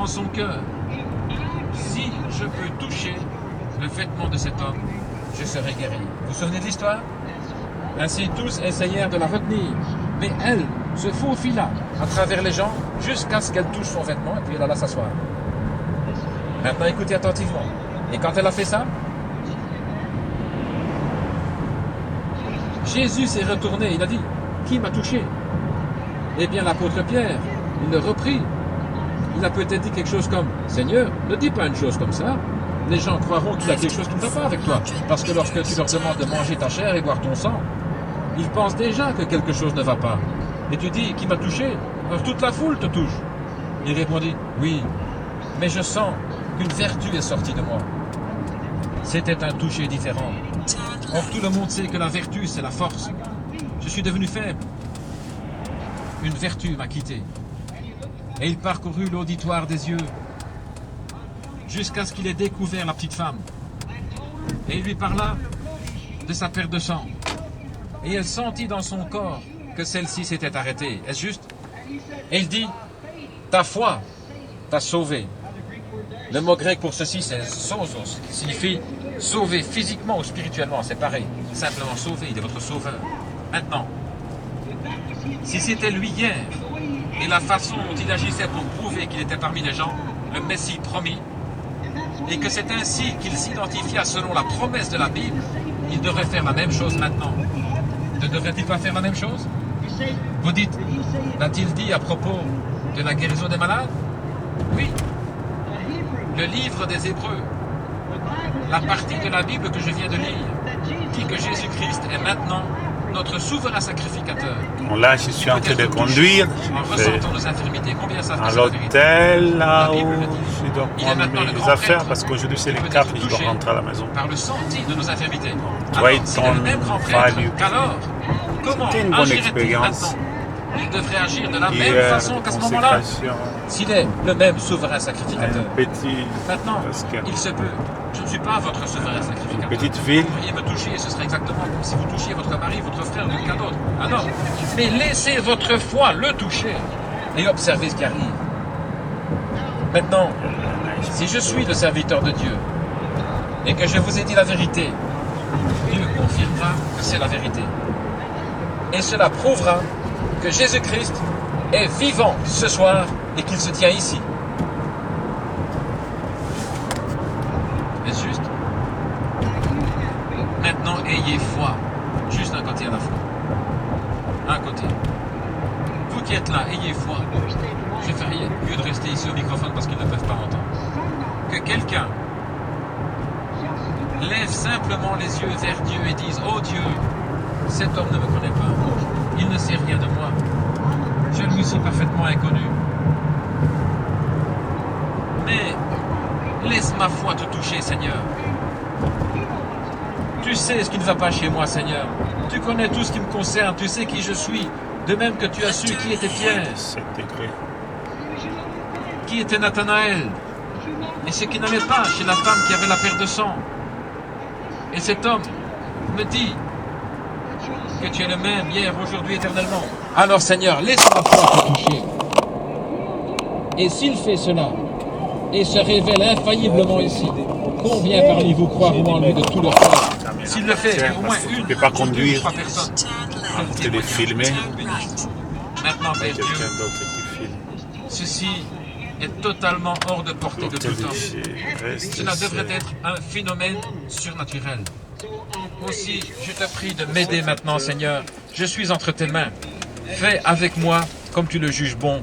en son cœur, si je peux toucher le vêtement de cet homme, je serai guéri. Vous vous souvenez de l'histoire? Ainsi tous essayèrent de la retenir, mais elle se faufila à travers les gens jusqu'à ce qu'elle touche son vêtement et puis elle alla s'asseoir. Maintenant écoutez attentivement. Et quand elle a fait ça, Jésus s'est retourné, il a dit, qui m'a touché? Eh bien l'apôtre Pierre, il le reprit. Il a peut-être dit quelque chose comme, Seigneur, ne dis pas une chose comme ça. Les gens croiront qu'il y a quelque chose qui ne va pas avec toi. Parce que lorsque tu leur demandes de manger ta chair et boire ton sang, ils pensent déjà que quelque chose ne va pas. Et tu dis, qui m'a touché? Alors toute la foule te touche. Il répondit, oui, mais je sens qu'une vertu est sortie de moi. C'était un toucher différent. Or tout le monde sait que la vertu, c'est la force. Je suis devenu faible. Une vertu m'a quitté. Et il parcourut l'auditoire des yeux jusqu'à ce qu'il ait découvert la petite femme. Et il lui parla de sa perte de sang. Et elle sentit dans son corps que celle-ci s'était arrêtée. Est-ce juste? Et il dit, ta foi t'a sauvé. Le mot grec pour ceci, c'est sosos, qui signifie sauver physiquement ou spirituellement. C'est pareil. Simplement sauver, il est votre sauveur. Maintenant, si c'était lui hier, et la façon dont il agissait pour prouver qu'il était parmi les gens, le Messie promis, et que c'est ainsi qu'il s'identifia selon la promesse de la Bible, il devrait faire la même chose maintenant. Ne devrait-il pas faire la même chose? Vous dites, l'a-t-il dit à propos de la guérison des malades? Oui. Le livre des Hébreux, la partie de la Bible que je viens de lire, dit que Jésus-Christ est maintenant notre souverain sacrificateur. Bon, là, je suis en train de conduire. En ressentant nos infirmités. Combien savent À que c'est la vérité? l'hôtel, là-haut, je dois Il est prendre maintenant le mes grand affaires prêtre. parce qu'aujourd'hui c'est Il le peut cap être et je dois touché rentrer à la maison. par le senti de nos infirmités. Toi, Alors, s'il est le même grand prêtre, value. qu'alors, comment C'était une bonne agirait-il expérience. maintenant? Il devrait agir de la même Hier, façon qu'à ce moment-là. consécration, S'il est le même souverain un sacrificateur. petit, Maintenant, parce que il se peut. Je ne suis pas votre souverain sacrificateur. petite ville. Vous pourriez me toucher et ce serait exactement comme si vous touchiez votre mari, votre frère ou quelqu'un d'autre. Ah non. Mais laissez votre foi le toucher et observez ce qui arrive. Maintenant, si je suis le serviteur de Dieu et que je vous ai dit la vérité, Dieu confirmera que c'est la vérité. Et cela prouvera que Jésus-Christ est vivant ce soir et qu'il se tient ici. Est-ce juste? Maintenant, ayez foi. Juste d'un côté à la fois. Un côté. Vous qui êtes là, ayez foi. Je fais rien, mieux de rester ici au microphone parce qu'ils ne peuvent pas m'entendre. Que quelqu'un lève simplement les yeux vers Dieu et dise, oh Dieu, cet homme ne me connaît pas. Il ne sait rien de moi. Je lui suis parfaitement inconnu. Mais laisse ma foi te toucher, Seigneur. Tu sais ce qui ne va pas chez moi, Seigneur. Tu connais tout ce qui me concerne. Tu sais qui je suis. De même que tu as su qui était Pierre, 7 degrés. qui était Nathanaël, et ce qui n'allait pas chez la femme qui avait la perte de sang. Et cet homme me dit que tu es le même hier, aujourd'hui, éternellement. Alors Seigneur, laisse ma foi te toucher. Et s'il fait cela, et se révèle infailliblement ici, combien parmi vous croiront en lui de tout leur cœur? S'il le fait, au moins Parce que tu une, ne peux pas ou deux, ou conduire. trois personnes. En train de filmer. Maintenant, Père Dieu, Quelqu'un d'autre qui filme. ceci est totalement hors de portée de tout L'hôtel homme. ici reste Cela devrait serré. être un phénomène surnaturel. Aussi, je te prie de m'aider maintenant, Seigneur. Je suis entre tes mains. Fais avec moi comme tu le juges bon.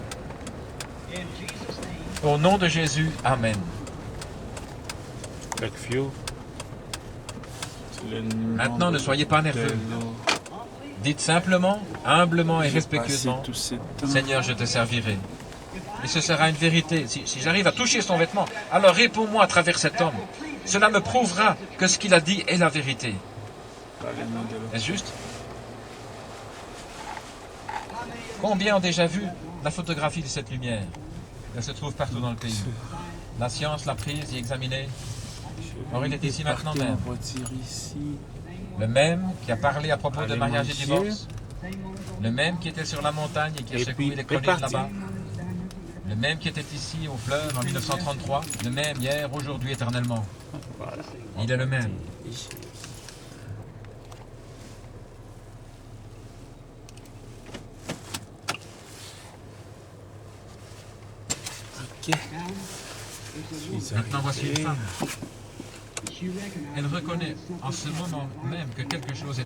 Au nom de Jésus, Amen. Blackview. Maintenant, ne soyez pas nerveux. Dites simplement, humblement et respectueusement, Seigneur, je te servirai. Et ce sera une vérité. Si j'arrive à toucher son vêtement, alors réponds-moi à travers cet homme. Cela me prouvera que ce qu'il a dit est la vérité. Est-ce juste? Combien ont déjà vu la photographie de cette lumière? Elle se trouve partout dans le pays. La science l'a prise, y examinée. Or, il est ici maintenant même. Le même qui a parlé à propos de mariage et divorce. Le même qui était sur la montagne et qui a secoué les collines là-bas. Le même qui était ici au fleuve en 1933, le même hier, aujourd'hui, éternellement. Voilà. Il est le même. Ok. Maintenant, voici une femme. Elle reconnaît en ce moment même que quelque chose est